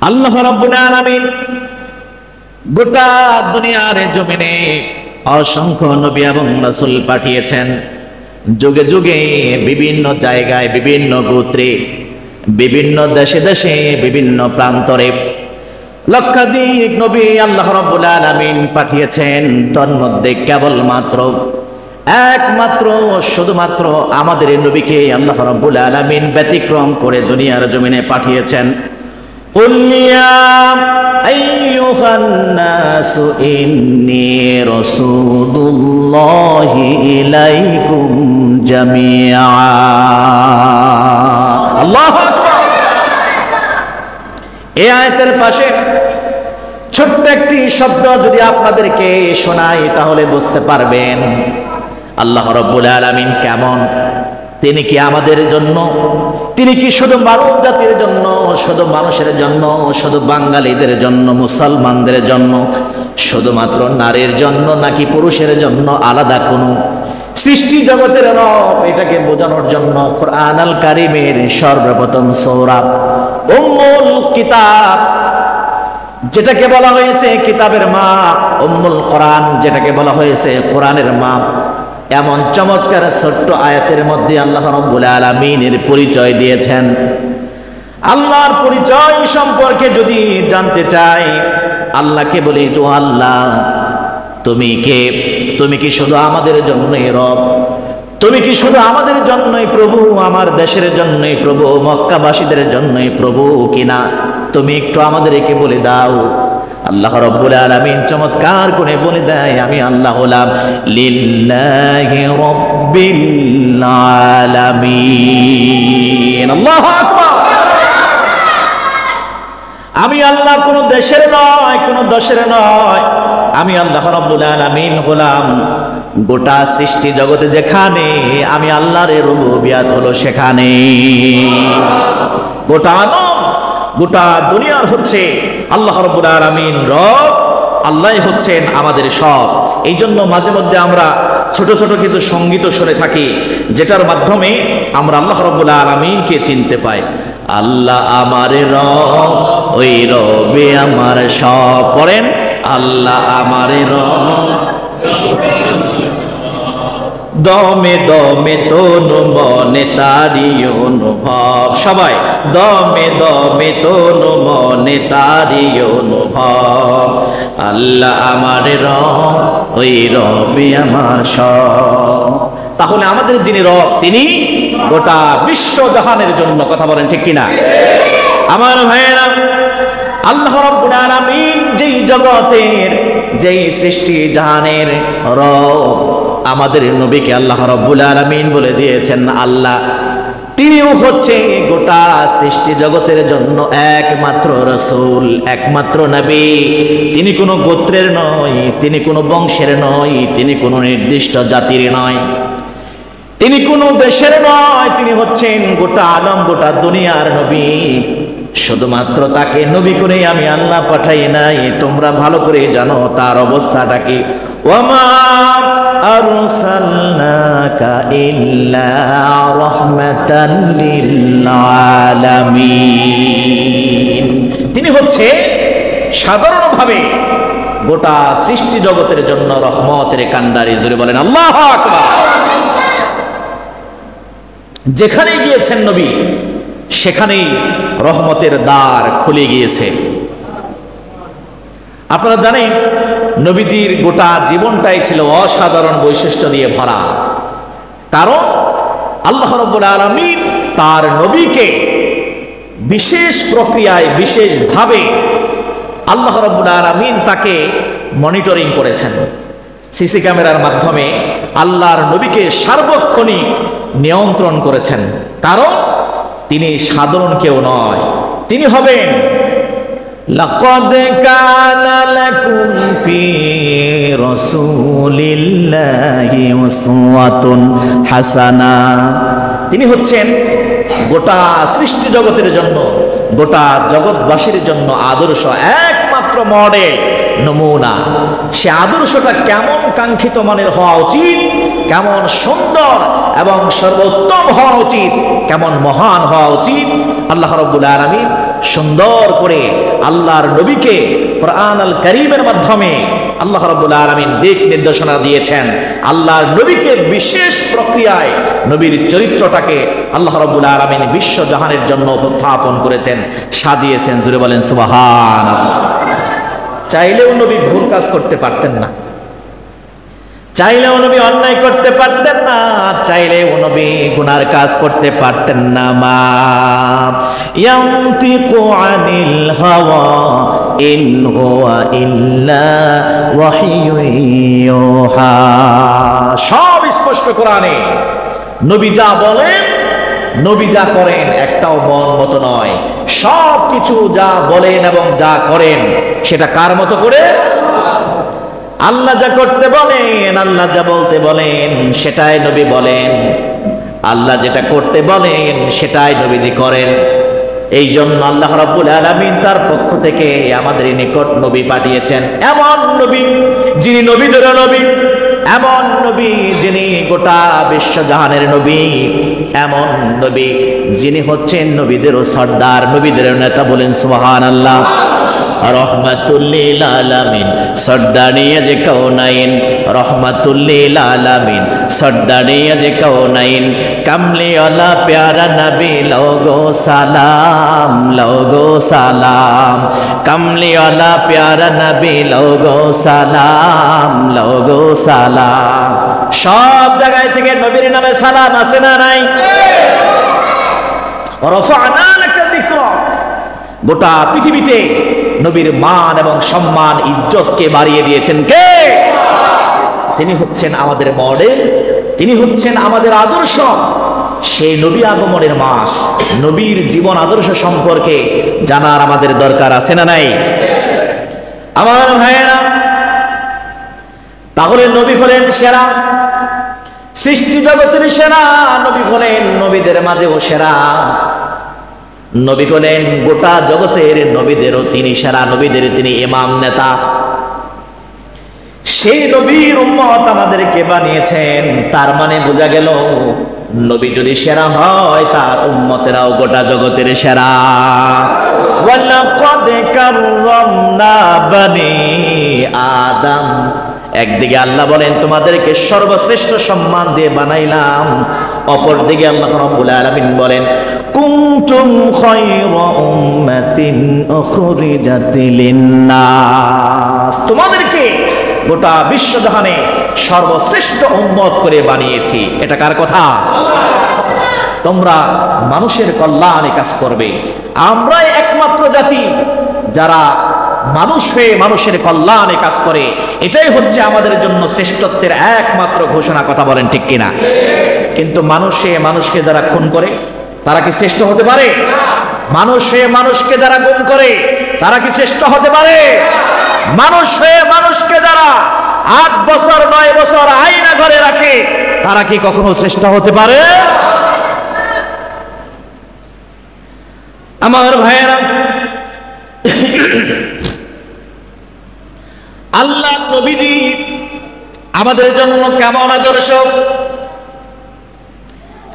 আল্লাহ রাব্বুল আলামিন গোটা দুনিয়ার জমিনে অসংখ্য নবী এবং রাসূল পাঠিয়েছেন। যুগে যুগে বিভিন্ন জায়গায়, বিভিন্ন গোত্রে, বিভিন্ন দেশে দেশে, বিভিন্ন প্রান্তরে লক্ষাধিক নবী আল্লাহ রাব্বুল আলামিন পাঠিয়েছেন। তন্মধ্যে কেবলমাত্র একমাত্র শুধুমাত্র আমাদের নবীকে আল্লাহ রাব্বুল আলামিন ব্যতিক্রম করে দুনিয়ার জমিনে পাঠিয়েছেন। قل يا أيها الناس إني رسول الله إليكم جميعا الله أكبر। এই আয়াতের পাশে ছোট্ট একটি শব্দ যদি আপনাদেরকে শোনাই তাহলে বুঝতে পারবেন আল্লাহ রাব্বুল আলামিন কেমন। তিনি কি আমাদের জন্য, তিনি কি শুধু মানব জাতির জন্য, শুধু মানুষের জন্য, শুধু বাঙালিদের জন্য, মুসলমানদের জন্য, শুধুমাত্র নারীর জন্য, নাকি পুরুষের জন্য আলাদা কোনো সৃষ্টি জগতের রব? এটাকে বোঝানোর জন্য কুরআন আল কারীমের সর্বপ্রথম সূরা উম্মুল কিতাব, যেটাকে বলা হয়েছে কিতাবের মা, উম্মুল কোরআন যেটাকে বলা হয়েছে কোরআনের মা, এমন চমৎকার ছোট্ট আয়াতের মধ্যে আল্লাহ রাব্বুল আলামিনের পরিচয় দিয়েছেন। আল্লাহর পরিচয় সম্পর্কে যদি জানতে চাই, আল্লাহকে বলি, তো আল্লাহ তুমি কে? তুমি কি শুধু আমাদের জন্যই রব? তুমি কি শুধু আমাদের জন্যই প্রভু, আমার দেশের জন্যই প্রভু, মক্কাবাসীদের জন্যই প্রভু কিনা? তুমি একটু আমাদেরকে বলে দাও। আল্লাহ রাব্বুল আলামিন চমৎকার করে বলে দেয়, আমি আল্লাহ হলাম লিল্লাহি রাব্বিল আলামিন। আল্লাহু আকবার। আমি আল্লাহ কোন দেশের নয়, কোন দশের নয়, আমি আল্লাহ রাব্বুল আলামিন হলাম গোটা সৃষ্টি জগতে যেখানে আমি আল্লাহর রুবুবিয়াত হলো সেখানে। গোটা গোটা দুনিয়ার হচ্ছে আল্লাহ রাব্বুল আলামিন রব, আল্লাহই হচ্ছেন আমাদের সব। এই জন্য মাঝে মধ্যে আমরা ছোট ছোট কিছু সঙ্গীত শুনে থাকি, যেটার মাধ্যমে আমরা আল্লাহ রাব্বুল আলামিনকে চিনতে পাই। আল্লাহ আমার রব, ওই রবে আমার সব। পড়েন, আল্লাহ আমার রব, দমে দমে তনু মনে তারি অনুভব। সবাই, দমে দমে তনু মনে তারি অনুভব। আল্লাহ আমার রব, ওই রবে আমার সব। তাহলে আমাদের যিনি রব, তিনি গোটা বিশ্ব জাহানের জন্য। কথা বলেন ঠিক কিনা? আমার ভাইয়েরা, আল্লাহ রাব্বুল আলামিন যেই জগতের, যেই সৃষ্টি জাহানের রব, আমাদের নবীকে আল্লাহ রাব্বুল আলামিন বলে দিয়েছেন আল্লাহ। তিনিও হচ্ছে গোটা সৃষ্টি জগতের জন্য একমাত্র রাসূল, একমাত্র নবী। তিনি কোনো গোত্রের নয়, তিনি কোনো বংশের নয়, তিনি কোনো নির্দিষ্ট জাতির নয়, তিনি কোনো দেশের নয়, তিনি হচ্ছেন গোটা আলম, গোটা দুনিয়ার নবী। শুধুমাত্র তাকে নবী করে আমি আল্লাহ পাঠাই নাই, তোমরা ভালো করে জানো তার অবস্থাটা কি। ওয়ামা আরসালনাকা ইল্লা রাহমাতান লিল আলামিন। তিনি হচ্ছে সাধারণভাবে গোটা সৃষ্টি জগতের জন্য রহমতের কান্ডারি। জোরে বলেন আল্লাহু আকবার। যেখানে গিয়েছেন নবী, সেখানেই রহমতের দ্বার খুলে গিয়েছে। আপনারা জানেন নবীজির গোটা জীবনটাই ছিল অসাধারণ বৈশিষ্ট্য দিয়ে ভরা। কারণ আল্লাহ রাব্বুল আলামিন তার নবীকে বিশেষ প্রক্রিয়ায়, বিশেষভাবে আল্লাহ রাব্বুল আলামিন তাকে মনিটরিং করেছেন। সিসি ক্যামেরার মাধ্যমে আল্লাহর নবীকে সার্বক্ষণিক নিয়ন্ত্রণ করেছেন। কারণ তিনি সাধারণ কেউ নয়, তিনি হবেন লাকাদ কানা লাকুম ফি রাসূলিল্লাহি উসওয়াতুন হাসানা। তিনি হচ্ছেন গোটা সৃষ্টি জগতের জন্য, গোটা জগৎবাসীর জন্য আদর্শ, একমাত্র মডেল, নমুনা। সে আদর্শটা কেমন কাঙ্ক্ষিত মানের হওয়া উচিত, কেমন সুন্দর এবং সর্বোত্তম হওয়া উচিত, কেমন মহান হওয়া উচিত, আল্লাহ রাব্বুল আলামিন সুন্দর করে আল্লাহর নবীকে কোরআন আল কারীমের মাধ্যমে আল্লাহ রাব্বুল আলামিন দিক নির্দেশনা দিয়েছেন। আল্লাহর নবীকে বিশেষ প্রক্রিয়ায় নবীর চরিত্রটাকে আল্লাহ রাব্বুল আলামিন বিশ্ব জাহানের জন্য উপস্থাপন করেছেন, সাজিয়েছেন। জুড়ে বলেন সুবহানাল্লাহ। চাইলেও নবী ভুল কাজ করতে পারতেন না, চাইলেও নবী অন্যায় করতে পারতেন না, চাইলেও নবী গুনার কাজ করতে পারতেন না। মা ইয়ানতিকু আনিল হাওয়া ইন হুয়া ইল্লা ওয়াহিয়ুন ইউহা। সব স্পষ্ট কোরআনে নবী যা বলেন, নবী যা করেন একটাও মন মতো নয়। সব কিছু যা বলেন এবং যা করেন সেটা কার মতো করে? আল্লাহ যা করতে বলেন, আল্লাহ যা বলতে বলেন সেটাই নবী বলেন। আল্লাহ যেটা করতে বলেন সেটাই নবীজি করেন। এই জন্য আল্লাহ রাব্বুল আলামিন তার পক্ষ থেকে আমাদের নিকট নবী পাঠিয়েছেন। এমন নবী যিনি নবীদেরও নবী, এমন নবী যিনি গোটা বিশ্বজাহানের নবী, এমন নবী যিনি হচ্ছেন নবীদেরও সর্দার, নবীদেরও নেতা। বলেন সুবহানাল্লাহ। রহমাতুল লিল আলামিন সর্দারিয়ে কাউনাইন, রহমাতুল লিল আলামিন সর্দারিয়ে কাউনাইন, কামলিওয়ালা প্যারা নবী লোগো সালাম, লোগো সালাম, কামলিওয়ালা প্যারা নবী লোগো সালাম, লোগো সালাম। সব জায়গায় থেকে নবীর নামে সালাম আছে না নাই? রফা'না লাকা যিকরাক। গোটা পৃথিবীতে নবীর মান এবং সম্মান ইজ্জতকে বাড়িয়ে দিয়েছেন কে? তিনি হচ্ছেন আমাদের মডেল, তিনি হচ্ছেন আমাদের আদর্শ। সেই নবী আগমনের মাস, নবীর জীবন আদর্শ সম্পর্কে জানার আমাদের দরকার আছে না নাই? আমার ভাইয়েরা, তাহলে নবী হলেন সেরা, সৃষ্টি জগতের সেরা। নবী হলেন নবীদের মাঝেও সেরা, নবী হলেন গোটা জগতের নবীদেরও তিনি সেরা, নবীদের তিনি ইমাম, নেতা। সেই নবীর উম্মত আমাদেরকে বানিয়েছেন। তার মানে বোঝা গেল নবী যদি সেরা হয় তার উম্মতেরাও গোটা জগতের সেরা। ওয়ালাকাদ কাররামনা বানি আদম। একদিকে আল্লাহ বলেন তোমাদেরকে সর্বশ্রেষ্ঠ সম্মান দিয়ে বানাইলাম, অপরদিকে আল্লাহ রাব্বুল আলামিন বলেন কুনতুম খায়রা উম্মাতিন উখরিজাত লিন-নাস। তোমাদেরকে গোটা বিশ্বজাহানে সর্বশ্রেষ্ঠ উম্মত করে বানিয়েছি। এটা কার কথা? তোমরা মানুষের কল্যাণে কাজ করবে। আমরাই একমাত্র জাতি যারা মানুষ হয়ে মানুষের কল্যাণে কাজ করে। এটাই হচ্ছে আমাদের জন্য শ্রেষ্ঠত্বের একমাত্র ঘোষণা। কথা বলেন ঠিক কিনা? কিন্তু মানুষে মানুষকে যারা খুন করে তারা কি শ্রেষ্ঠ হতে পারে? মানুষ হয়ে মানুষকে যারা গুম করে তারা কি শ্রেষ্ঠ হতে পারে? মানুষ হয়ে মানুষকে যারা 8 বছর 9 বছর আয়না ঘরে রাখে তারা কি কখনো শ্রেষ্ঠ হতে পারে? আমার ভাইয়েরা, আল্লাহ নবীজি আমাদের জন্য কেমন আদর্শ,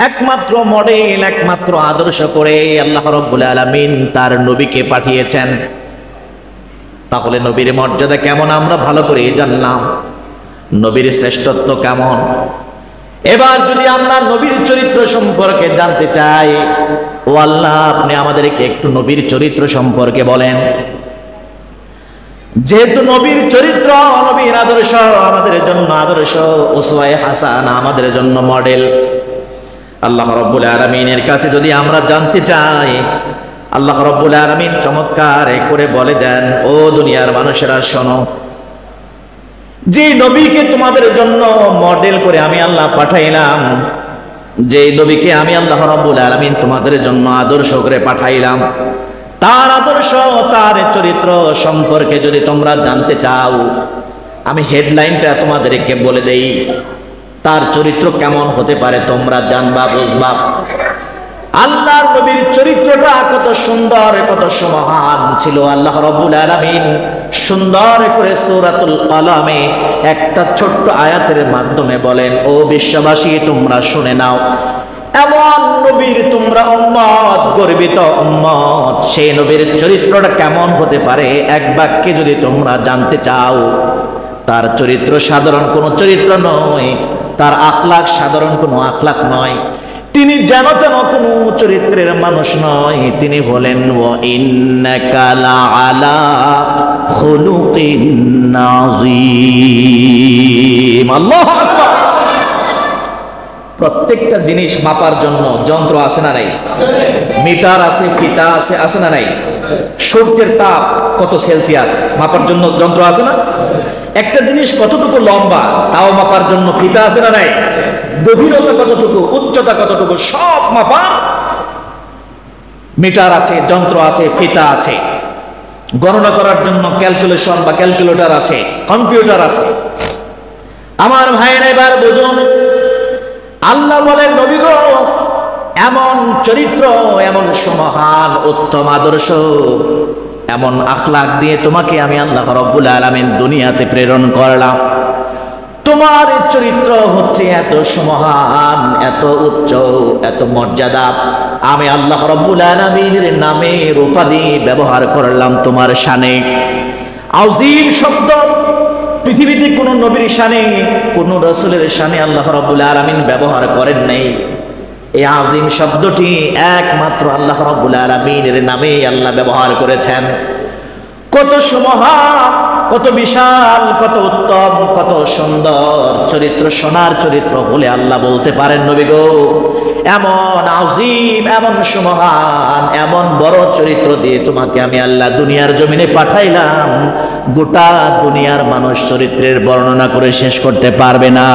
একমাত্র মডেল, একমাত্র আদর্শ করে আল্লাহ রাব্বুল আলামিন তার নবীকে পাঠিয়েছেন। তাহলে নবীর মর্যাদা কেমন আমরা ভালো করে জানলাম, নবীর শ্রেষ্ঠত্ব কেমন। এবার যদি আমরা নবীর চরিত্র সম্পর্কে জানতে চাই, ও আল্লাহ আপনি আমাদেরকে একটু নবীর চরিত্র সম্পর্কে বলেন। যেহেতু নবীর চরিত্র, নবীর আদর্শ আমাদের জন্য আদর্শ, উসওয়ায়ে হাসানা আমাদের জন্য মডেল। আল্লাহ রাব্বুল আলামিনের কাছে যদি আমরা জানতে চাই, আল্লাহ রাব্বুল আলামিন চমৎকার করে বলে দেন, ও দুনিয়ার মানুষেরা শোনো, যে নবীকে তোমাদের জন্য মডেল করে আমি আল্লাহ পাঠাইলাম, যে নবীকে আমি আল্লাহ রাব্বুল আলামিন তোমাদের জন্য আদর্শ করে পাঠাইলাম, তার আদর্শ, তার চরিত্র সম্পর্কে যদি তোমরা জানতে চাও, আমি হেডলাইনটা তোমাদেরকে বলে দেই। তার চরিত্র কেমন হতে পারে তোমরা জানবা, বুঝবা। আল্লাহর নবীর চরিত্রটা কত সুন্দর, কত সুমহান ছিল। আল্লাহ রাব্বুল আলামিন সুন্দর করে সূরাতুল কলমে একটা ছোট্ট আয়াতের মাধ্যমে বলেন, ও বিশ্ববাসী তোমরা শুনে নাও, এমন নবীর তোমরা উম্মত, গর্বিত উম্মত, সেই নবীর চরিত্রটা কেমন হতে পারে এক বাক্যে যদি তোমরা জানতে চাও, তার চরিত্র সাধারণ কোনো চরিত্র নয়, তার আখলাক সাধারণ কোনো আখলাক নয়, তিনি যেন তেন কোনো চরিত্রের মানুষ নয়, তিনি হলেন ওয়া ইন্নাকা লাআলা খুলুকিন নাযীম। আল্লাহু আকবার। প্রত্যেকটা জিনিস মাপার জন্য যন্ত্র আছে না নাই? মিটার আছে, ফিতা আছে, আছে না নাই? সূর্যের তাপ কত সেলসিয়াস মাপার জন্য যন্ত্র আছে না? একটা জিনিস কতটুকু লম্বা তাও মাপার জন্য ফিতা আছে না নাই? গভীরতা কতটুকু, উচ্চতা কতটুকু, সব মাপা মিটার আছে, যন্ত্র আছে, ফিতা আছে। গণনা করার জন্য ক্যালকুলেশন বা ক্যালকুলেটর আছে, কম্পিউটার আছে। আমার ভাইয়েরা এবার বুঝুন, আল্লাহ বলেন নবী গো, এমন চরিত্র, এমন সুমহান উত্তম আদর্শ, এমন আখলাক দিয়ে তোমাকে আমি আল্লাহ রাব্বুল আলামিন দুনিয়াতে প্রেরণ করলাম। তোমার চরিত্র হচ্ছে এত সুমহান, এত উচ্চ, এত মর্যাদা, আমি আল্লাহ রাব্বুল আলামিনের নামের উপাধি ব্যবহার করলাম তোমার শানে। আযীম শব্দ পৃথিবীতে কোন নবীর শানে, কোন রাসূলের শানে আল্লাহ রাব্বুল আলামিন ব্যবহার করেন নাই। এই আযীম শব্দটি একমাত্র আল্লাহ রাব্বুল আলামিনের নামে আল্লাহ ব্যবহার করেছেন। কত সুমহান, কত বিশাল, কত উত্তম, কত সুন্দর চরিত্র, সোনার চরিত্র বলে আল্লাহ বলতে পারেন নবী গো, এমন আযীম, এমন সুমহান, এমন বড় চরিত্র দিয়ে তোমাকে আমি আল্লাহ দুনিয়ার জমিনে পাঠাইলাম, গোটা দুনিয়ার মানুষ চরিত্রের বর্ণনা করে শেষ করতে পারবে না।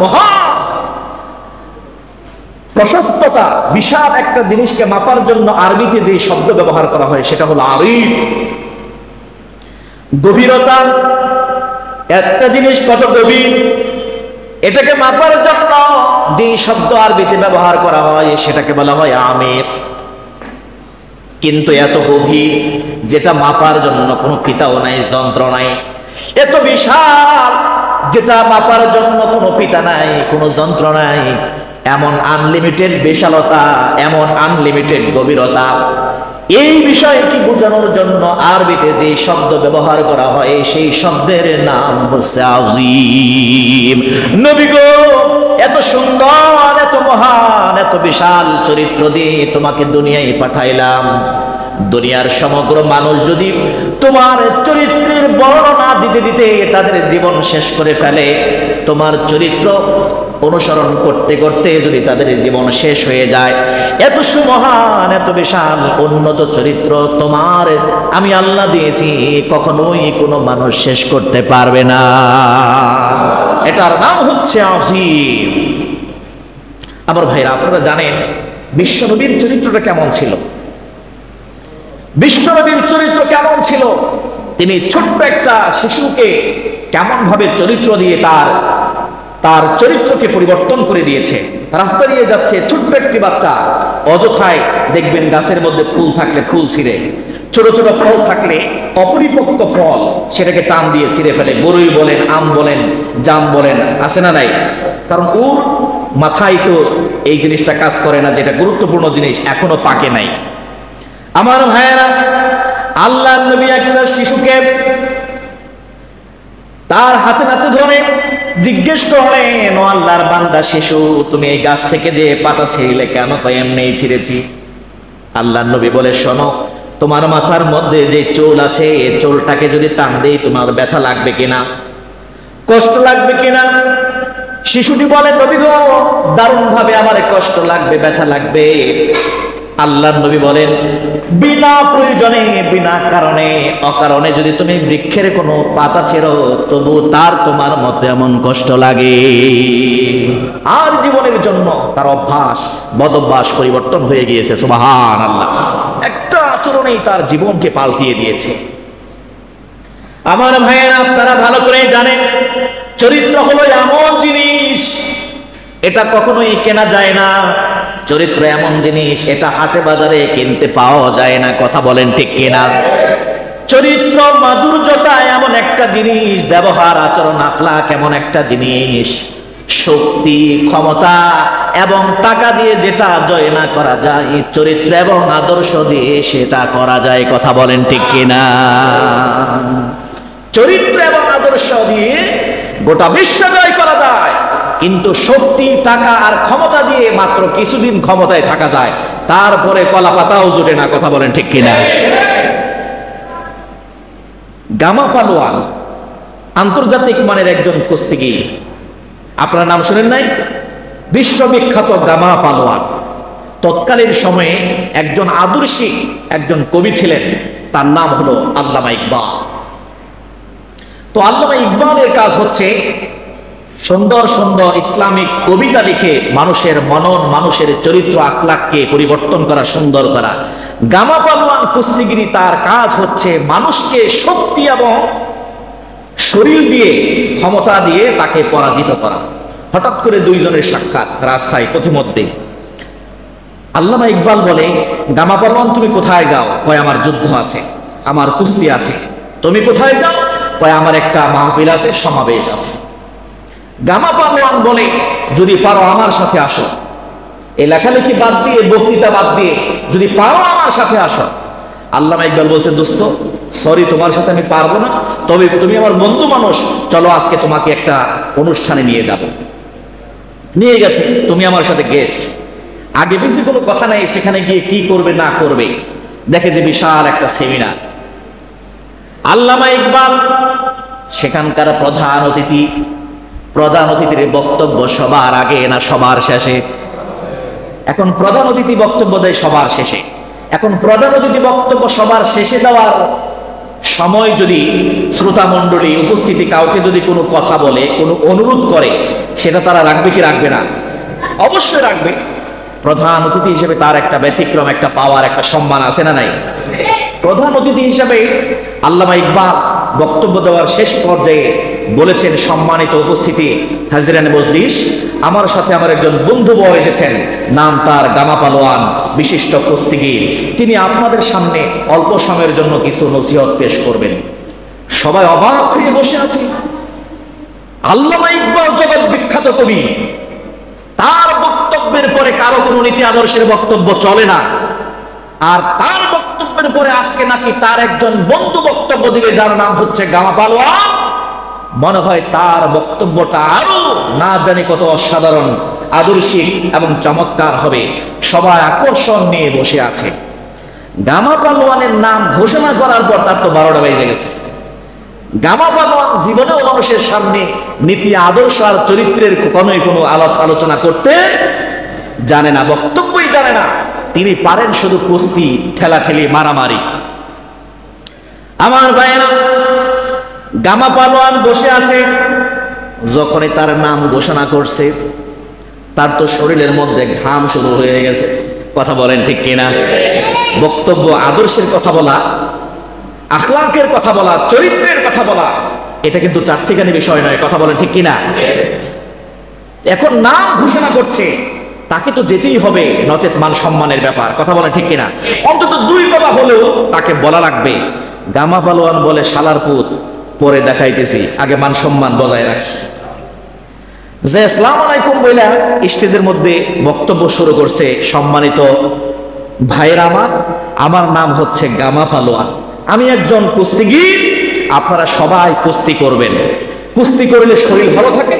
মহান প্রশস্ততা, বিশাল একটা জিনিসকে মাপার জন্য আরবিতে যে শব্দ ব্যবহার করা হয় সেটা হলো আরিফ। গভীরতা, একটা জিনিস কত গভীর, এটাকে মাপার জন্য যে শব্দ আরবিতে ব্যবহার করা হয় সেটাকে বলা হয় আমির। কিন্তু এত গভীর, যেটা মাপার জন্য কোনো ফিতাও নাই, যন্ত্র নাই, এত বিশাল, যেটা মাপার জন্য কোনো ফিতা নাই, কোনো যন্ত্র নাই, এমন আনলিমিটেড বিশালতা, এমন আনলিমিটেড গভীরতা, এই বিষয়টি বোঝানোর জন্য আরবিতে যে শব্দ ব্যবহার করা হয় সেই শব্দের নাম হচ্ছে আযীম। নবী গো, এত সুন্দর, এত মহান, এত বিশাল চরিত্র দিয়ে তোমাকে দুনিয়ায় পাঠাইলাম। দুনিয়ার সমগ্র মানুষ যদি তোমার চরিত্রের বর্ণনা দিতে দিতে তাদের জীবন শেষ করে ফেলে, তোমার চরিত্র অনুসরণ করতে করতে যদি তাদের জীবন শেষ হয়ে যায়, এত সুমহান, এত বিশাল উন্নত চরিত্র তোমার আমি আল্লাহ দিয়েছি, কখনোই কোনো মানুষ শেষ করতে পারবে না। এটার নাম হচ্ছে আযীম। আমার ভাইরা, আপনারা জানেন বিশ্বনবীর চরিত্রটা কেমন ছিল? বিশ্বনবীর চরিত্র কেমন ছিল? তিনি ছোট্ট একটা শিশুকে কেমন ভাবে চরিত্র দিয়ে তার চরিত্রকে পরিবর্তন করে দিয়েছে। রাস্তা দিয়ে যাচ্ছে ছোট্ট একটি বাচ্চা, অযথায় দেখবেন গাছের মধ্যে ফুল থাকলে ফুল ছিঁড়ে, ছোট ছোট ফল থাকলে অপরিপক্ক ফল সেটাকে টান দিয়ে ছিঁড়ে ফেলে। বরই বলেন, আম বলেন, জাম বলেন, আছে না নাই? কারণ ওর মাথায় তো এই জিনিসটা কাজ করে না, যেটা গুরুত্বপূর্ণ জিনিস এখনো পাকে নাই। আমার ভাইয়েরা, আল্লাহর নবী একটা শিশুকে তার হাতে নাতে ধরে জিজ্ঞেস করলেন, ও আল্লাহর বান্দা শিশু, তুমি এই গাছ থেকে যে পাতা ছিঁড়লে কেন? তো এমনি ছিঁড়েছি। আল্লাহর নবী বলে, শোনো, তোমার মাথার মধ্যে যে চুল আছে, এই চুলটাকে যদি টান দেই তোমার ব্যথা লাগবে কিনা, কষ্ট লাগবে কিনা? শিশুটি বলে, নবী গো, দারুণ ভাবে আমার কষ্ট লাগবে, ব্যথা লাগবে। আল্লাহর নবী বলেন, বিনা প্রয়োজনে, বিনা কারণে, অকারণে যদি তুমি বৃক্ষের কোনো পাতা ছেড়ো, তবু তোমার মধ্যে এমন কষ্ট লাগে। আর জীবনের জন্য তার অভ্যাস, বদভ্যাস পরিবর্তন হয়ে গিয়েছে। সুবহানাল্লাহ। একটা আচরণেই তার জীবনকে পাল্টিয়ে দিয়েছে। আমার ভাইয়েরা, আপনারা ভালো করে জানেন, চরিত্র হলো এমন জিনিস, এটা কখনোই কেনা যায় না। চরিত্র এমন জিনিস, এটা হাটে বাজারে কিনতে পাওয়া যায় না। কথা বলেন ঠিক কিনা? চরিত্র মাধুর্যতা এমন একটা জিনিস, ব্যবহার, আচরণ, আখলাক এমন একটা জিনিস, শক্তি, ক্ষমতা এবং টাকা দিয়ে যেটা জয় না করা যায়, চরিত্র এবং আদর্শ দিয়ে সেটা করা যায়। কথা বলেন ঠিক কিনা? চরিত্র এবং আদর্শ দিয়ে গোটা বিশ্ব জয় করা যায়, কিন্তু শক্তি, টাকা আর ক্ষমতা দিয়ে মাত্র কিছুদিন ক্ষমতায় থাকা যায়, তারপরে কলা পাতাও জোটে না। কথা বলেন ঠিক কিনা? গামা পালোয়ান আন্তর্জাতিক মানের একজন কুস্তিগীর। আপনার নাম শুনেন নাই? বিশ্ববিখ্যাত গামা পালোয়ান। তৎকালীন সময়ে একজন আদর্শিক একজন কবি ছিলেন, তার নাম হলো আল্লামা ইকবাল। তো আল্লামা ইকবালের কাজ হচ্ছে সুন্দর সুন্দর ইসলামিক কবিতা লিখে মানুষের মনন, মানুষের চরিত্র আখলাককে পরিবর্তন করা, সুন্দর করা। গামা পালোয়ান কুস্তিগিরি তার কাজ হচ্ছে মানুষকে শক্তি এবং শরীর দিয়ে, ক্ষমতা দিয়ে তাকে পরাজিত করা। হঠাৎ করে দুইজনের সাক্ষাৎ রাস্তায় পথিমধ্যে। আল্লামা ইকবাল বলে, গামা পালোয়ান তুমি কোথায় যাও? কয় আমার যুদ্ধ আছে, আমার কুস্তি আছে। তুমি কোথায় যাও? কয় আমার একটা মাহফিল আছে, সমাবেশ আছে। গামা পালোয়ান বলে, যদি পারো আমার সাথে আসো, এই লেখালেখি বাদ দিয়ে, বক্তৃতা বাদ দিয়ে যদি পারো আমার সাথে আসো। আল্লামা ইকবাল বলছে, দোস্ত সরি, তোমার সাথে আমি পারবো না, তবে তুমি আমার বন্ধু মানুষ, চলো আজকে তোমাকে একটা অনুষ্ঠানে নিয়ে যাব। নিয়ে গেছে, তুমি আমার সাথে গেস্ট। আগে বেশি কোনো কথা নাই, সেখানে গিয়ে কি করবে না করবে, দেখে যে বিশাল একটা সেমিনার। আল্লামা ইকবাল সেখানকার প্রধান অতিথি। প্রধান অতিথির বক্তব্য সবার আগে না সবার শেষে? এখন প্রধান অতিথি বক্তব্য দেয় সবার শেষে। এখন প্রধান অতিথি বক্তব্য সবার শেষে দেওয়ার সময় যদি শ্রোতা মণ্ডলী উপস্থিতি কাউকে যদি কোনো কথা বলে, কোনো অনুরোধ করে, সেটা তারা রাখবে কি রাখবে না? অবশ্যই রাখবে। প্রধান অতিথি হিসেবে তার একটা ব্যতিক্রম, একটা পাওয়ার, একটা সম্মান আছে না নাই? প্রধান অতিথি হিসেবে আল্লামা ইকবাল বক্তব্য দেওয়ার শেষ পর্যায়ে বলেছেন, সম্মানিত উপস্থিতি, হাজিরানে মজলিস, আমার সাথে আমার একজন বন্ধু বর এসেছেন, নাম তার গামা পালোয়ান, বিশিষ্ট কুস্তিগীর। তিনি আপনাদের সামনে অল্প সময়ের জন্য কিছু নসিহত পেশ করবেন। সবাই অবাক হয়ে বসে আছে। আল্লামা ইকবাল জগৎ বিখ্যাত কবি, তার বক্তব্যের পরে কারো কোনো নীতি আদর্শের বক্তব্য চলে না। আর তার বক্তব্যের পরে আজকে নাকি তার একজন বন্ধু বক্তব্য দিবে, যার নাম হচ্ছে গামা পালোয়ান। মনে হয় তার বক্তব্যটা আরো না জানি কত অসাধারণ, আদর্শিক এবং চমৎকার হবে। সবাই আকর্ষণ নিয়ে বসে আছে। গামা পালোয়ানের নাম ঘোষণা করার পর তার তো 12টা বেজে গেছে। গামা পালোয়ান জীবনেও মানুষের সামনে নীতি আদর্শ আর চরিত্রের কোনো আলাপ আলোচনা করতে জানে না, বক্তব্যই জানে না। তিনি পারেন শুধু কুস্তি, ঠেলাঠেলি, মারামারি। আমার ভাইয়েরা, গামা পালোয়ান বসে আছে। যখনই তার নাম ঘোষণা করছে, তার তো শরীরের মধ্যে ঘাম শুরু হয়ে গেছে। কথা বলেন ঠিক কিনা? বক্তব্য, আদর্শের কথা বলা, আখলাকের কথা বলা, চরিত্রের কথা বলা, এটা কিন্তু চারটিখানি বিষয় নয়। কথা বলেন ঠিক কিনা? এখন নাম ঘোষণা করছে, তাকে তো যেতেই হবে, নচেত মান সম্মানের ব্যাপার। কথা বলেন ঠিক কিনা? অন্তত 2 কথা হলেও তাকে বলা লাগবে। গামা পালোয়ান বলে, শালার পুত, পরে দেখাইতেছি, আগে মান সম্মান বজায় রাখি। যে আসসালামু আলাইকুম বইলা স্টেজের মধ্যে বক্তব্য শুরু করছে, সম্মানিত ভাইয়েরা আমার নাম হচ্ছে গামা পালোয়ান, আমি একজন কুস্তিগীর। আপনারা সবাই কুস্তি করবেন। কুস্তি করলে শরীর ভালো থাকে,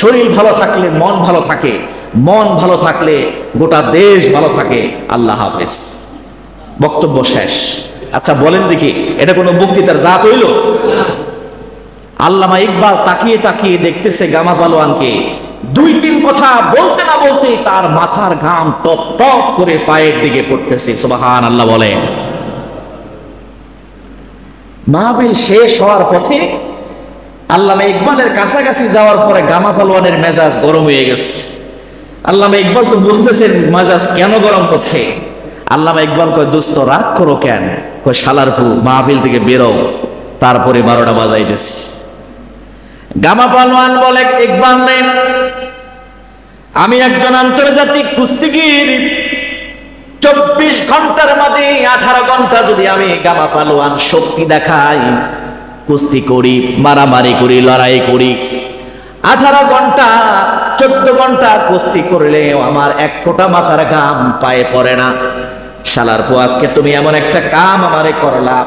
শরীর ভালো থাকলে মন ভালো থাকে, মন ভালো থাকলে গোটা দেশ ভালো থাকে। আল্লাহ হাফেজ। বক্তব্য শেষ। আচ্ছা বলেন দেখি, এটা কোনো বক্তৃতার জাত হইল? আল্লামা ইকবাল তাকিয়ে তাকিয়ে দেখতেছে গামা পালোয়ানকে। 2-3 কথা বলতে না বলতে তার মাথার ঘাম টপ টপ করে পায়ের দিকে পড়তেছে। সুবহানাল্লাহ বলেন। মাহফিল শেষ হওয়ার পথে আল্লামা ইকবালের কাছাকাছি যাওয়ার পরে গামা পালোয়ানের মেজাজ গরম হয়ে গেছে। আল্লামা ইকবাল তো বুঝতেছেন মেজাজ কেন গরম হচ্ছে। আল্লামা ইকবাল কয়, দোস্ত রাগ করো কেন? কয়, শালার পু, মাহফিল থেকে বেরো, তারপরে 12টা বাজাইতেছি। গামা পালোয়ান বলে, ইকবাল রে, আমি একজন আন্তর্জাতিক কুস্তিগীর। 24 ঘন্টার মাঝে 18 ঘন্টা যদি আমি গামা পালোয়ান শক্তি দেখাই, কুস্তি করি, মারামারি করি, লড়াই করি, 18 ঘন্টা 14 ঘন্টা কুস্তি করলেও আমার এক ফোঁটা মাথার ঘাম পায়ে পড়ে না। শালার পো, আজকে তুমি এমন একটা কাম আমারে করলা,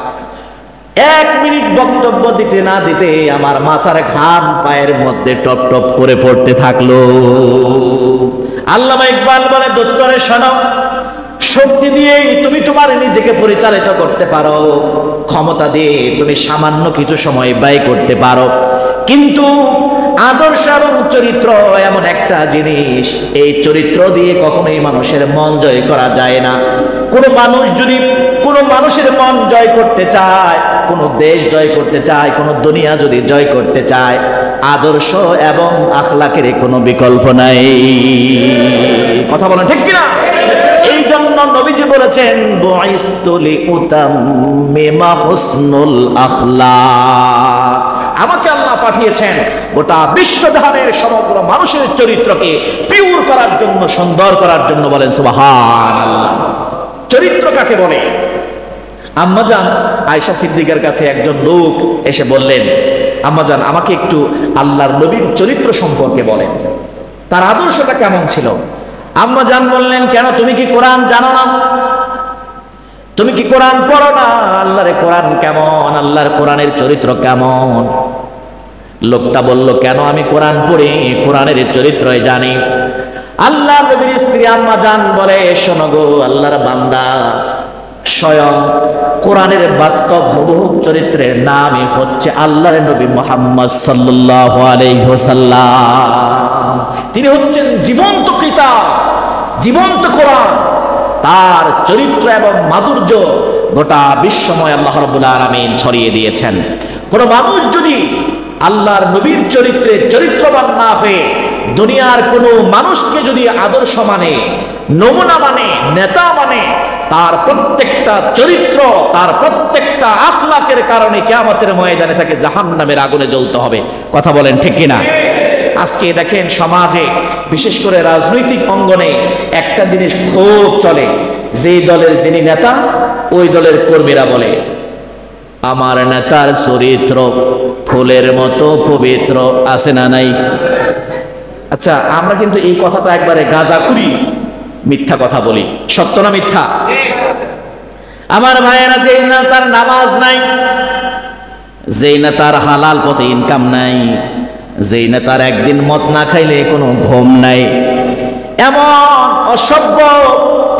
1 মিনিট বক্তব্য দিতে না দিতে আমার মাথার ঘাম পায়ের মধ্যে টপ টপ করে পড়তে থাকলো। আল্লামা ইকবাল বলে, দোস্তরে শোনো, শক্তি দিয়েই তুমি তোমার নিজেকে পরিচালিত করতে পারো, ক্ষমতা দিয়ে তুমি সামান্য কিছু সময় ব্যয় করতে পারো, কিন্তু আদর্শ এবং চরিত্র এমন একটা জিনিস, এই চরিত্র দিয়ে কখনোই মানুষের মন জয় করা যায় না। কোনো মানুষ যদি কোনো মানুষের মন জয় করতে চায়, কোনো দেশ জয় করতে চায়, কোনো দুনিয়া যদি জয় করতে চায়, আদর্শ এবং আখলাকের কোনো বিকল্প নাই। কথা বলেন ঠিক কিনা? এই জন্য নবীজি বলেছেন, বুইসতু লিউতাম্মিমা হুসনুল আখলাক, আমাকে আল্লাহ পাঠিয়েছেন গোটা বিশ্বজাহানের সমগ্র মানুষের চরিত্রকে পিওর করার জন্য, সুন্দর করার জন্য। বলেন সুবহানাল্লাহ। চরিত্র কাকে বলে? আম্মাজান আয়েশা সিদ্দিকার কাছে একজন লোক এসে বললেন, আম্মাজান আমাকে একটু আল্লাহর নবীর চরিত্র সম্পর্কে বলেন, তার আদর্শটা কেমন ছিল? আম্মাজান বললেন, কেন, তুমি কি কোরআন জানো না? তুমি কি কোরআন পড়ো না? আল্লাহর কোরআন কেমন, আল্লাহর কোরআনের চরিত্র কেমন? লোকটা বলল, কেন, আমি কোরআন পড়ি, কোরআনের চরিত্রই জানি। আল্লাহ নবীর স্ত্রী আম্মাজান বলে, শোনো গো, আল্লাহর বান্দা স্বয়ং কোরআনের বাস্তব হুবহু চরিত্রের নামই হচ্ছে আল্লাহর নবী মুহাম্মদ সাল্লাল্লাহু আলাইহি ওয়াসাল্লাম। তিনি হচ্ছেন জীবন্ত কিতাব, জীবন্ত কোরআন। তার চরিত্র এবং মাধুর্য গোটা বিশ্বময় আল্লাহ রাব্বুল আলামিন ছড়িয়ে দিয়েছেন। কোন মানুষ যদি আল্লাহর নবীর চরিত্রে চরিত্রবান না হয়ে দুনিয়ার কোনো মানুষকে যদি আদর্শ মানে, নমুনা মানে, নেতা মানে, তার প্রত্যেকটা চরিত্র, তার প্রত্যেকটা আখলাকের কারণে কিয়ামতের ময়দানে তাকে জাহান্নামের আগুনে জ্বলতে হবে। কথা বলেন ঠিক কিনা? আজকে দেখেন সমাজে, বিশেষ করে রাজনৈতিক অঙ্গনে একটা জিনিস খুব চলে, যেই দলের যিনি নেতা ওই দলের কর্মীরা বলে, আমার নেতার চরিত্র ফুলের মতো পবিত্র, আছে না নাই? আচ্ছা, আমরা কিন্তু এই কথাটা একবারে গাঁজাখুরি মিথ্যা কথা বলি, সত্য না মিথ্যা? আমার ভাইয়েরা, যেই না তার নামাজ নাই, যেই না তার হালাল পথে ইনকাম নাই, যেই না তার একদিন মদ না খাইলে কোনো ঘুম নাই, এমন অসভ্য,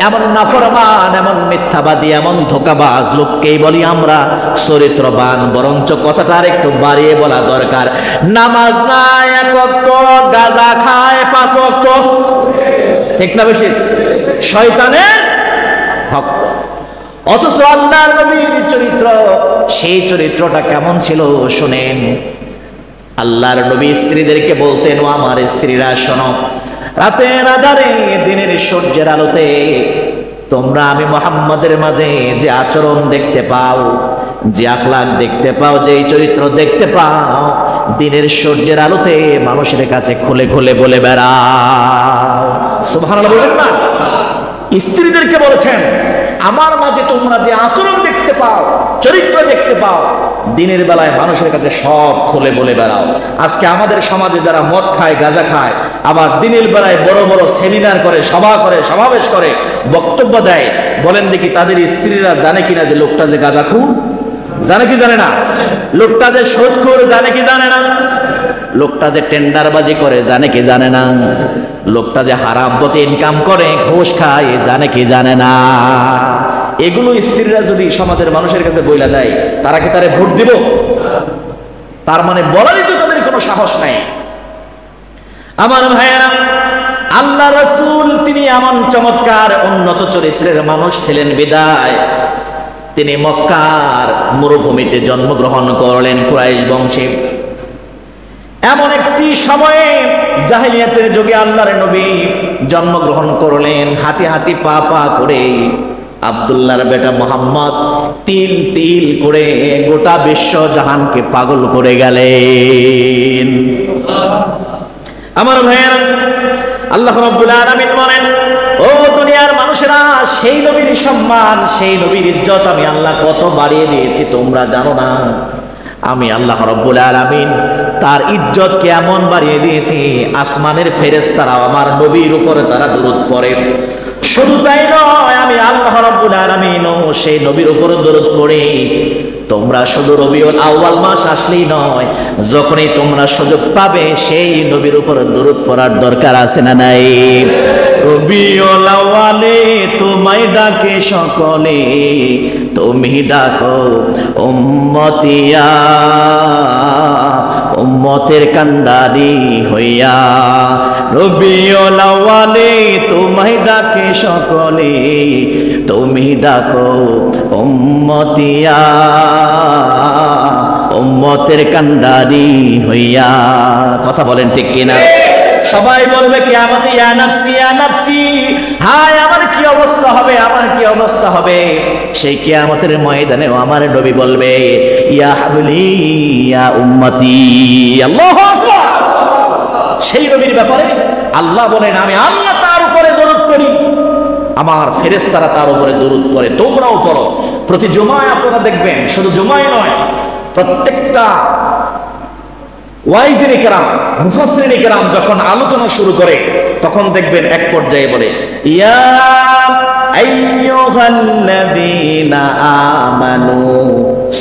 এমন নাফরমান, এমন মিথ্যাবাদী, এমন ধোঁকাবাজ লোককেই বলি আমরা চরিত্রবান। বরঞ্চ কথাটা আর একটু বাড়িয়ে বলা দরকার, নামাজ নাই 1 ওয়াক্ত, গাঁজা খায় 5 ওয়াক্ত, ঠিক না বেশি? শয়তানের ভক্ত। অথচ আল্লাহর নবীর চরিত্র, সেই চরিত্রটা কেমন ছিল শুনেন। আল্লাহর নবী স্ত্রীদেরকে বলতেন, ও আমার স্ত্রীরা শোনো, রাতের আধারে দিনের সূর্যের আলোতে তোমরা আমি মুহাম্মাদের মাঝে যে আচরণ দেখতে পাও, যে আখলাক দেখতে পাও, যে চরিত্র দেখতে পাও, দিনের সূর্যের আলোতে মানুষের কাছে খুলে খুলে বলে বেড়াও। সুবহানাল্লাহ বলেন না? স্ত্রীদেরকে বলেছেন, আমার মাঝে তোমরা যে আচরণ দেখতে পাও, চরিত্র দেখতে পাও, দিনের বেলায় মানুষের কাছে সব খুলে বলে বেড়াও। আজকে আমাদের সমাজে যারা মদ খায়, গাঁজা খায়, আবার দিনের বেলায় বড় বড় সেমিনার করে, সভা করে, সমাবেশ করে, বক্তব্য দেয়, বলেন দেখি তাদের স্ত্রীরা জানে কিনা যে লোকটা যে গাঁজাখোর? জানে কি জানে না? লোকটা যে সুদখোর জানে কি জানে না? লোকটা যে টেন্ডারবাজি করে জানে কি জানে না? লোকটা যে হারাম পথে ইনকাম করে, ঘুষ খায়, জানে কি জানে না? এগুলো স্ত্রীরা যদি সমাজের মানুষের কাছে বইলা দেয়, তারা কি তারে ভোট দিব? তার মানে বলারই তো তাদের কোনো সাহস নাই। আমার ভাইয়েরা, আল্লাহ রাসূল তিনি এমন চমৎকার উন্নত চরিত্রের মানুষ ছিলেন বিদায় তিনি মক্কার মরুভূমিতে জন্মগ্রহণ করলেন কুরাইশ বংশে। এমন একটি সময়ে জাহেলিয়াতের যুগে আল্লাহর নবী জন্মগ্রহণ করলেন, হাঁটি হাঁটি পা পা করে আব্দুল্লাহর বেটা মুহাম্মদ তিল তিল করে গোটা বিশ্ব জাহানকে পাগল করে গেলেন। আমার ভাইয়েরা, আল্লাহ রাব্বুল আলামিন বলেন, ও দুনিয়ার মানুষেরা, সেই নবীর সম্মান, সেই নবীর ইজ্জত আমি আল্লাহ কত বাড়িয়ে দিয়েছি তোমরা জানো না? আমি আল্লাহ রাব্বুল আলামিন তার ইজ্জত কেমন বাড়িয়ে দিয়েছি, আসমানের ফেরেশতারাও আমার নবীর উপরে তারা দরুদ পড়ে। শুধু তাই নয়, আমি আল্লাহ রাব্বুল আলামিন সেই নবীর উপর দরুদ পড়ি। তোমরা শুধু রবিউল আউয়াল মাস আসলেই নয়, যখনই তোমরা সুযোগ পাবে সেই নবীর উপর দরুদ পড়ার দরকার আছে না নাই? রবিউল আউয়ালে তোমায় ডাকে সকলে, তুমি ডাকো উম্মতিয়া, উম্মতের কান্ডারি হইয়া। রবিউল আউয়ালে তোমায় ডাকে সকলে, তুমি ডাকো উম্মতিয়া, উম্মতের কান্ডারি হইয়া। কথা বলেন ঠিক কিনা? সবাই বলবে কিয়ামতে ইয়া নাফসি ইয়া নাফসি, হায় আমার কি অবস্থা হবে, আমার কি অবস্থা হবে। সেই কিয়ামতের ময়দানেও আমার নবী বলবে ইয়া হাবলি ইয়া উম্মতি। আল্লাহু আকবার। সেই নবীর ব্যাপারে আল্লাহ বলেন আমি আল্লাহ তার উপরে দরুদ করি, আমার ফেরেশতারা তার উপরে দরুদ পড়ে, তোমরাও পড়ো। প্রতি জুমায় আপনারা দেখবেন, শুধু জুমায় নয়, প্রত্যেকটা ওয়াইজিনে কেরাম, মুফাসসিরিনে কেরাম যখন আলোচনা শুরু করে তখন দেখবেন এক পর্যায়ে বলে ইয়া আইয়ুহাল্লাযীনা আমানু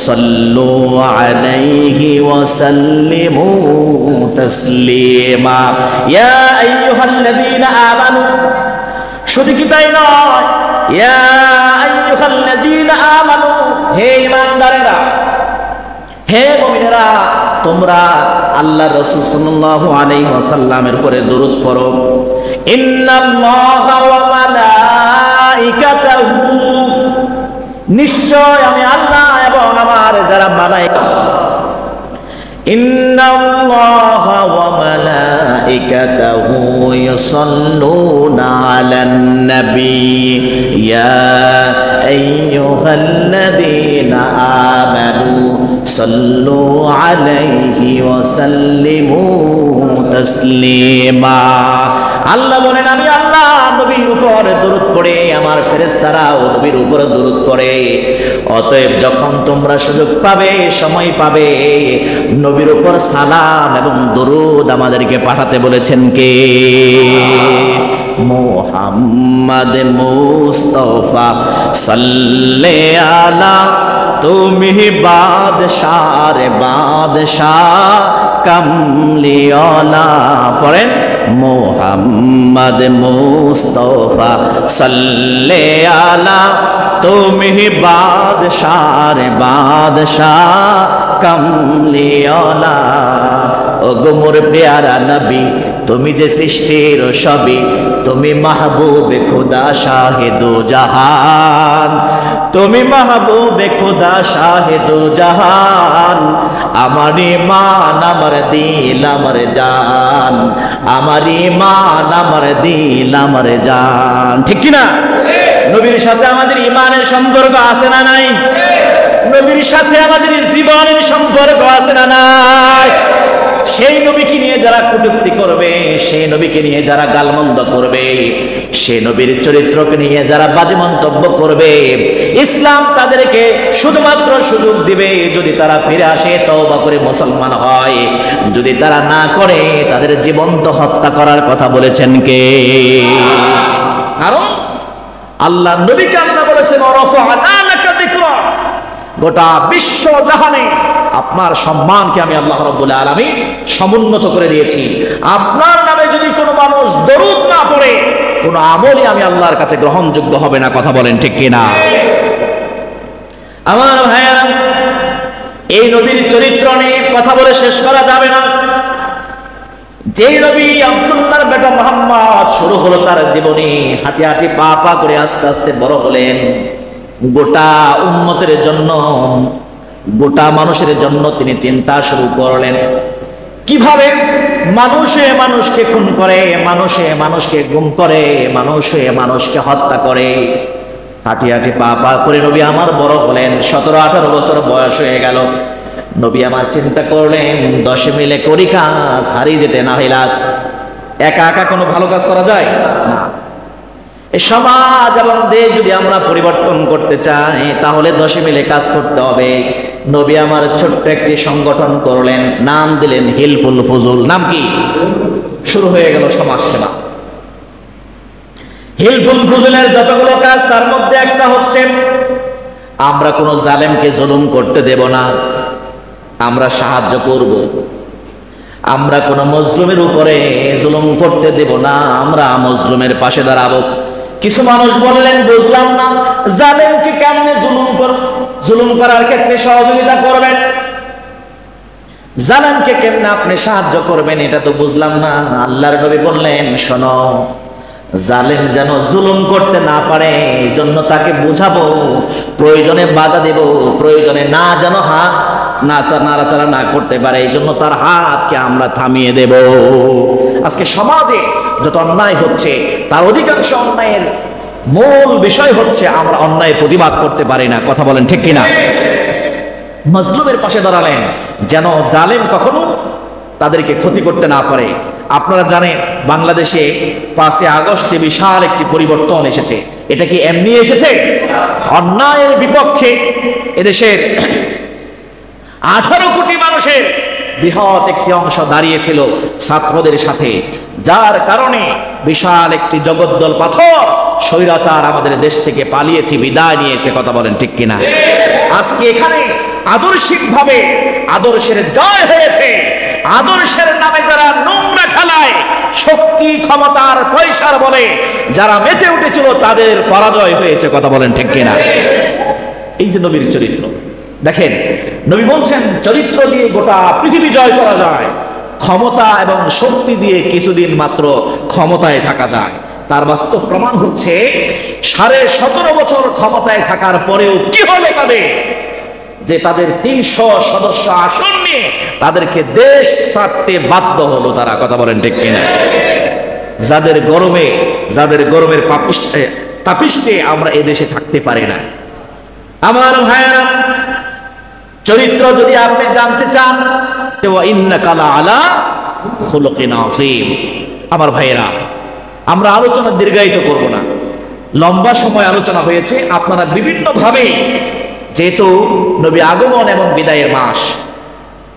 সাল্লু আলাইহি ওয়া সাল্লিমু তাসলিমা। ইয়া আইয়ুহাল্লাযীনা আমানু, শুধু কি তাই নয়, ইয়া আইয়ুহাল্লাযীনা আমানু, হে ঈমানদারেরা, হে মুমিনেরা, তোমরা আল্লাহ রাসূল সাল্লাল্লাহু আলাইহি ওয়াসাল্লামের উপরে দরুদ পড়ো। ইন্নাল্লাহা ওয়া মালাইকাতাহু, নিশ্চয় আমি আল্লাহ এবং আমার যারা মালায়েকা, ইন্নাল্লাহা ওয়া মালাইকাতাহু ইউসাল্লুনা আলান নবী ইয়া আইয়ুহাল্লাযীনা আমানু সাল্লু আলাইহি ওয়া সাল্লিমু তাসলিমা। আল্লাহ বলেন আমি আল্লাহ নবীর উপর দরুদ পড়ে, আমার ফেরেশতারাও নবীর উপর দরুদ পড়ে। অতএব যখন তোমরা সুযোগ পাবে, সময় পাবে, নবীর উপর সালাম এবং দরুদ আমাদেরকে পাঠাতে বলেছেন কে? মুহাম্মদ মুস্তাফা সাল্লে আলা, তুমি বাদশার বাদশাহ কামলিওয়ালা। পড়েন মুহাম্মদ মুস্তাফা সাল্লে আলা, তুমি বাদশার বাদশাহ কামলিওয়ালা। ও গো মোর প্যারা নবী, তুমি যে সৃষ্টির সবই, তুমি মাহবুবে খুদা শাহে দো জাহান, তুমি মাহবুবে খুদা শাহে দো জাহান। আমার ঈমান আমার দিল আমার জান, আমার ঈমান আমার দিল আমার জান। ঠিক কি না? নবীর সাথে আমাদের ঈমানের সম্পর্ক আছে না নাই? নবীর সাথে আমাদের জীবনের সম্পর্ক আছে না নাই? সেই নবীকে নিয়ে যারা কটূক্তি করবে, সেই নবীকে নিয়ে যারা গালমন্দ করবে, সেই নবীর চরিত্রকে নিয়ে যারা বাজে মন্তব্য করবে, ইসলাম তাদেরকে শুধুমাত্র সুযোগ দিবে যদি তারা ফিরে আসে, তওবা করে মুসলমান হয়। যদি তারা না করে, তাদের জীবন্ত হত্যা করার কথা বলেছেন কে? কারণ আল্লাহ নবীকে আল্লাহ বলেছেন ওয়ারাফা'না লাকা যিকরা, গোটা বিশ্ব জাহানে আপনার সম্মানকে আমি আল্লাহ রাব্বুল আলামিন সমুন্নত করে দিয়েছি। আপনার নামে যদি কোনো মানুষ দরুদ না পড়ে, কোনো আমলই আমি আল্লাহর কাছে গ্রহণযোগ্য হবে না। কথা বলেন ঠিক কিনা? আমার ভাইয়েরা, এই নবীর চরিত্র নিয়ে কথা বলে শেষ করা যাবে না। যে নবী আব্দুল্লাহর বেটা মুহাম্মদ শুরু হলো তার জীবনী, হাঁটি হাঁটি পা পা করে আস্তে আস্তে বড় হলেন। গোটা উম্মতের জন্য, গোটা মানুষের জন্য তিনি চিন্তা শুরু করলেন কিভাবে মানুষে মানুষকে খুন করে, মানুষে মানুষকে গুম করে, মানুষে মানুষকে হত্যা করে। হাঁটি হাঁটি পা পা করে নবী আমার বড় হলেন, 17-18 বছর বয়স হয়ে গেল। নবী আমার চিন্তা করলেন 10 মিলে করি কাজ, হারিয়ে যেতে না হইলাস। একা একা কোনো ভালো কাজ করা যায় না। এই সমাজ এবং দেশ যদি আমরা পরিবর্তন করতে চাই, তাহলে 10 মিলে কাজ করতে হবে। নবী আমার ছোট্ট একটি সংগঠন করলেন, নাম দিলেন হিলফুল ফুজুল। নাম কি? শুরু হয়ে গেল সমাজ সেবা। হিলফুল ফুজুলের যতগুলো কাজ তার মধ্যে একটা হচ্ছে আমরা কোনো জালেমকে জুলুম করতে দেব না, আমরা সাহায্য করব। আমরা কোনো মজলুমের উপরে জুলুম করতে দেব না, আমরা মজলুমের পাশে দাঁড়াবো। কিছু মানুষ বললেন বুঝলাম না, জালেমকে কেমনে জুলুম করার ক্ষেত্রে সহযোগিতা করবেন, জালেমকে কেমনে আপনি সাহায্য করবেন, এটা তো বুঝলাম না। আল্লাহর নবী বললেন শোনো, জালেম যেন জুলুম করতে না পারে এই জন্য তাকে বুঝাবো, প্রয়োজনে বাধা দেব, প্রয়োজনে না যেন হাত নাড়াচাড়া না করতে পারে এই জন্য তার হাতকে আমরা থামিয়ে দেব। আজকে সমাজে যত অন্যায় হচ্ছে তার অধিকাংশ অন্যায়ের মূল বিষয় হচ্ছে আমরা অন্যায় প্রতিবাদ করতে পারি না। কথা বলেন ঠিক কিনা? মজলুমের পাশে দাঁড়ালেন যেন জালেম কখনো তাদেরকে ক্ষতি করতে না পারে। আপনারা জানেন বাংলাদেশে 5 আগস্টে বিশাল একটি পরিবর্তন এসেছে। এটা কি এমনি এসেছে? অন্যায়ের বিপক্ষে এদেশের 18 কোটি মানুষের বৃহৎ একটি অংশ দাঁড়িয়েছিল ছাত্রদের সাথে, যার কারণে বিশাল একটি জগদ্দল পাথর স্বৈরাচার আমাদের দেশ থেকে পালিয়েছে, বিদায় নিয়েছে। কথা বলেন ঠিক কিনা? আজকে এখানে আদর্শিকভাবে আদর্শের জয় হয়েছে। আদর্শের নামে যারা নোংরা খেলায়, শক্তি ক্ষমতার পয়সার বলে যারা মেতে উঠেছিল তাদের পরাজয় হয়েছে। কথা বলেন ঠিক কিনা? এই যে নবীর চরিত্র দেখেন, নবী বলছেন চরিত্র দিয়ে গোটা পৃথিবী জয় করা যায়, ক্ষমতা এবং শক্তি দিয়ে কিছুদিন মাত্র ক্ষমতায় থাকা যায়। তার বাস্তব প্রমাণ হচ্ছে 17.5 বছর ক্ষমতায় থাকার পরেও কি হলো তাদের, যে তাদের 300 সদস্য আসন নিয়ে তাদেরকে দেশ ছাড়তে বাধ্য হলো তারা। কথা বলেন ঠিক কিনা? যাদের গরমের তাপিষ্টে আমরা এদেশে থাকতে পারি না। আমার ভাইয়েরা, চরিত্র যদি আপনি জানতে চান, আমার ভাইয়েরা, আমরা আলোচনা দীর্ঘায়িত করব না, লম্বা সময় আলোচনা হয়েছে। আপনারা বিভিন্ন ভাবে, যেহেতু নবী আগমন এবং বিদায়ের মাস,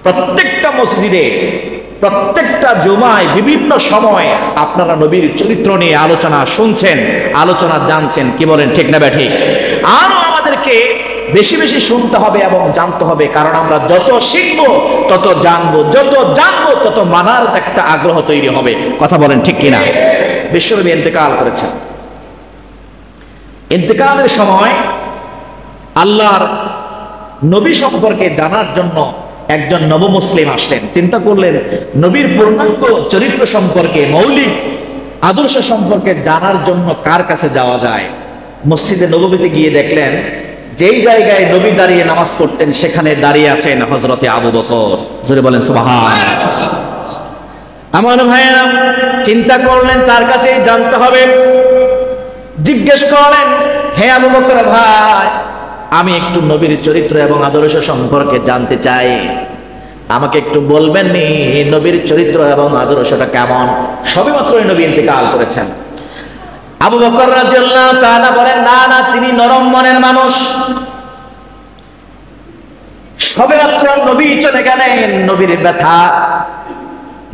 প্রত্যেকটা মসজিদে প্রত্যেকটা জুমায় বিভিন্ন সময় আপনারা নবীর চরিত্র নিয়ে আলোচনা শুনছেন, আলোচনা জানছেন। কি বলেন ঠিক না ঠিক? আরো আমাদেরকে বেশি বেশি শুনতে হবে এবং জানতে হবে, কারণ আমরা যত শিখবো তত জানবো, যত জানবো তত মানার একটা আগ্রহ তৈরি হবে। কথা বলেন ঠিক কিনা? বিশ্বনবী ইন্তেকাল করেছেন। ইন্তেকালের সময় আল্লাহর নবী সম্পর্কে জানার জন্য একজন নবমুসলিম আসলেন। চিন্তা করলেন নবীর পূর্ণাঙ্গ চরিত্র সম্পর্কে, মৌলিক আদর্শ সম্পর্কে জানার জন্য কার কাছে যাওয়া যায়। মসজিদে নববীতে গিয়ে দেখলেন যেই জায়গায় নবী দাঁড়িয়ে নামাজ পড়তেন সেখানে দাঁড়িয়ে আছেন হযরতে আবু বকর। জোরে বলেন সুবহানাল্লাহ। আমার ভাইয়েরা, চিন্তা করলেন তার কাছেই জানতে হবে। জিজ্ঞেস করলেন, হে আবু বকর ভাই, আমি একটু নবীর চরিত্র এবং আদর্শ সম্পর্কে জানতে চাই, আমাকে একটু বলবেন নি নবীর চরিত্র এবং আদর্শটা কেমন? সবেমাত্র নবী ইন্তেকাল করেছেন। আবু বকর রাদিয়াল্লাহু তাআলা বলেন, না না, তিনি নরম মনের মানুষ, সবেমাত্র নবী চলে গেলেন, নবীর ব্যথা,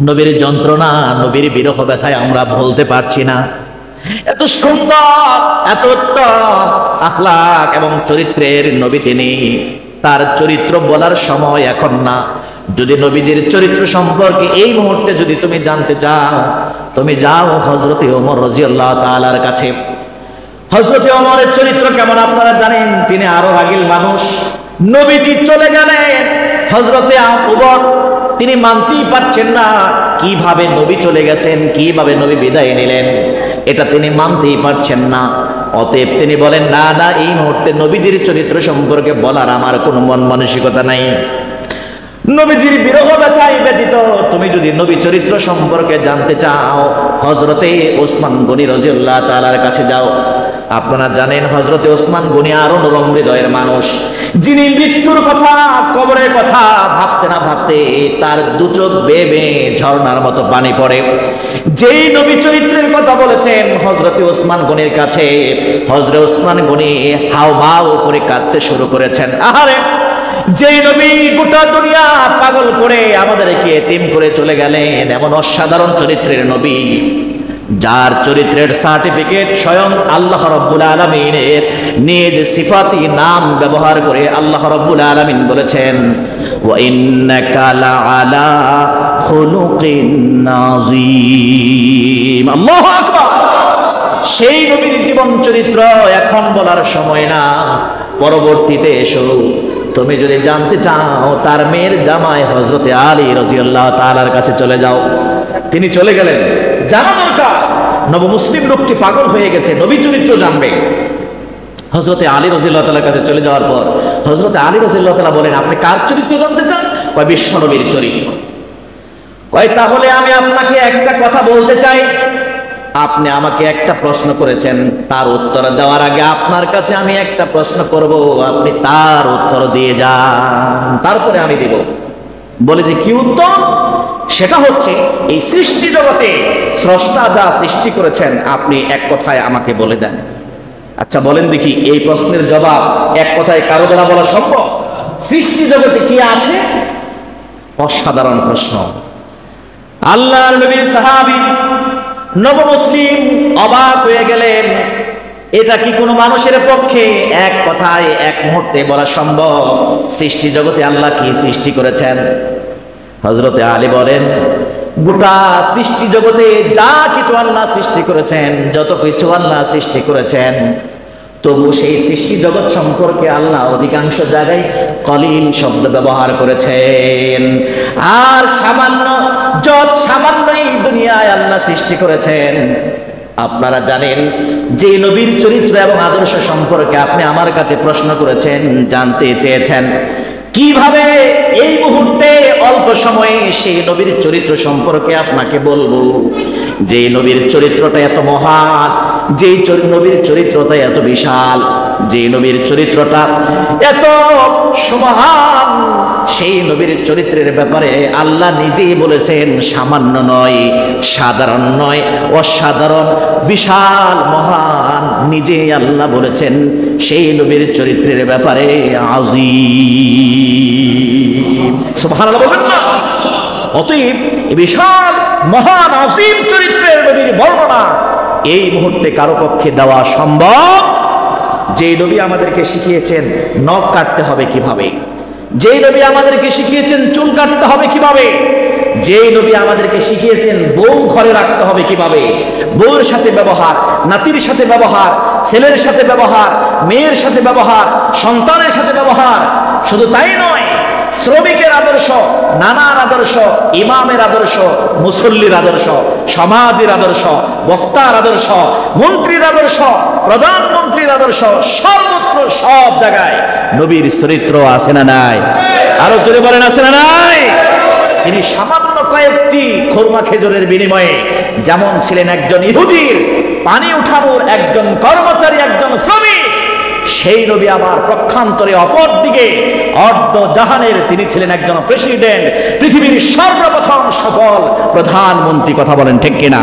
নবীর যন্ত্রণা, নবীর বিরহ ব্যথায় আমরা বলতে পারছি না। এত সুন্দর, এত উত্তম আখলাক এবং চরিত্রের নবী তিনি, তার চরিত্র বলার সময় এখন না। যদি নবীজির চরিত্র সম্পর্কে এই মুহূর্তে যদি তুমি জানতে চাও, তুমি যাও হযরতে ওমর রাদিয়াল্লাহু তাআলার কাছে। হযরতে ওমরের চরিত্র কেমন আপনারা জানেন, তিনি আরো রাগীল মানুষ। নবীজি চলে গেলেন, হযরতে ওমর তিনি মানতেই পারছেন না কিভাবে নবী চলে গেছেন, কিভাবে নবী বিদায় নিলেন, এটা তিনি মানতেই পারছেন না। অতএব তিনি বলেন, না না, এই মুহূর্তে নবীজির চরিত্র সম্পর্কে বলার আমার কোনো মন মানসিকতা নাই। নবীজির বিরহ ব্যথায় ব্যতীত তুমি যদি নবী চরিত্র সম্পর্কে জানতে চাও, হযরতে ওসমান গনি রাদিয়াল্লাহু তাআলার কাছে যাও। আপনারা জানেন হযরতে ওসমান গনি আরো নরম হৃদয়ের মানুষ, যিনি মৃত্যুর কথা, কবরের কথা ভাবতে না ভাবতে তার দু চোখ বেয়ে বেয়ে ঝর্ণার মতো পানি পড়ে। যেই নবী চরিত্রের কথা বলেছেন হযরতে ওসমান গনির কাছে, হযরতে ওসমান গনি হাউমাউ করে কাঁদতে শুরু করেছেন। আহারে, যেই নবী গোটা দুনিয়া পাগল করে আমাদেরকে এতিম করে চলে গেলেন, এমন অসাধারণ চরিত্রের নবী, যার চরিত্রের সার্টিফিকেট স্বয়ং আল্লাহ রাব্বুল আলামিনের নিজ সিফাতি নাম ব্যবহার করে আল্লাহ রাব্বুল আলামিন বলেছেন, ওয়া ইন্নাকা লাআলা খুলুকিন নাযীম। আল্লাহু আকবার। সেই নবীর জীবন চরিত্র এখন বলার সময় না, পরবর্তীতে এসো। তুমি যদি জানতে চাও তার মেয়ের জামাই হযরতে আলী রাদিয়াল্লাহু তাআলার কাছে চলে যাও। তিনি চলে গেলেন, জানা দরকার নব মুসলিম লোকটি পাগল হয়ে গেছে, নবী চরিত্র জানবে। হযরতে আলী রাদিয়াল্লাহু তাআলার কাছে চলে যাওয়ার পর হযরতে আলী রাদিয়াল্লাহু তাআলা বলেন, আপনি কার চরিত্র জানতে চান? কয় বিশ্ব নবীর চরিত্র। কয় তাহলে আমি আপনাকে একটা কথা বলতে চাই, আপনি আমাকে একটা প্রশ্ন করেছেন, তার উত্তর দেওয়ার আগে আপনার কাছে আমি একটা প্রশ্ন করব, আপনি তার উত্তর দিয়ে যান, তারপরে আমি দিব। বলে যে কি উত্তর? সেটা হচ্ছে এই সৃষ্টি জগতে স্রষ্টা যা সৃষ্টি করেছেন আপনি এক কথায় আমাকে বলে দেন। আচ্ছা বলেন দেখি, এই প্রশ্নের জবাব এক কথায় কারো দ্বারা বলা সম্ভব? সৃষ্টি জগতে কি আছে? অসাধারণ প্রশ্ন। আল্লাহর নবীর সাহাবী নব মুসলিম অবাক হয়ে গেলেন, এটা কি কোনো মানুষের পক্ষে এক কথায় এক মুহূর্তে বলা সম্ভব? সৃষ্টি জগতে আল্লাহ কি সৃষ্টি করেছেন? হযরতে আলী বলেন, গোটা সৃষ্টি জগতে যা কিছু আল্লাহ সৃষ্টি করেছেন, যত কিছু আল্লাহ সৃষ্টি করেছেন, তবু সেই সৃষ্টি জগৎ সম্পর্কে আল্লাহ অধিকাংশ জায়গায় কলিল শব্দ ব্যবহার করেছেন। আর সামান্য এই দুনিয়ায় আল্লাহ সৃষ্টি করেছেন। আপনারা জানেন যে নবীর চরিত্র এবং আদর্শ সম্পর্কে আপনি আমার কাছে প্রশ্ন করেছেন, জানতে চেয়েছেন কিভাবে এই মুহূর্তে অল্প সময়ে সেই নবীর চরিত্র সম্পর্কে আপনাকে বলবো। যে নবীর চরিত্রটা এত মহান, যে নবীর চরিত্রটা এত বিশাল, যে নবীর চরিত্রটা এত সুমহান, সেই নবীর চরিত্রের ব্যাপারে আল্লাহ নিজেই বলেছেন সামান্য নয়, সাধারণ নয়, অসাধারণ, বিশাল, মহান। নিজেই আল্লাহ বলেছেন সেই নবীর চরিত্রের ব্যাপারে আযীম। সুবহানাল্লাহ বলবেন না? অতএব বিশাল, মহান, আযীম চরিত্রের নবীর বর্ণনা এই মুহূর্তে কারো পক্ষে দেওয়া সম্ভব? যে নবী আমাদেরকে শিখিয়েছেন নখ কাটতে হবে কিভাবে, যে নবী আমাদেরকে শিখিয়েছেন চুল কাটতে হবে কিভাবে, যে নবী আমাদেরকে শিখিয়েছেন বউ ঘরে রাখতে হবে কিভাবে, বউয়ের সাথে ব্যবহার, নাতির সাথে ব্যবহার, ছেলের সাথে ব্যবহার, মেয়ের সাথে ব্যবহার, সন্তানের সাথে ব্যবহার, শুধু তাই নয়, শ্রমিকের আদর্শ, নানার আদর্শ, ইমামের আদর্শ, মুসল্লির আদর্শ, সমাজের আদর্শ, বক্তার আদর্শ, মন্ত্রীর আদর্শ, প্রধানমন্ত্রীর আদর্শ, সর্বত্র সব জায়গায় নবীর চরিত্র আছে না নাই? আরো জোরে বলেন আছে না নাই? তিনি সামান্য কয়েকটি খুরমা খেজুরের বিনিময়ে যেমন ছিলেন একজন ইহুদির পানি উঠানোর একজন কর্মচারী, একজন শ্রমিক, সেই নবী আবার পক্ষান্তরে অপর দিকে অর্ধ জাহানের তিনি ছিলেন একজন প্রেসিডেন্ট, পৃথিবীর সর্বপ্রথম সফল প্রধানমন্ত্রী। কথা বলেন ঠিক কিনা?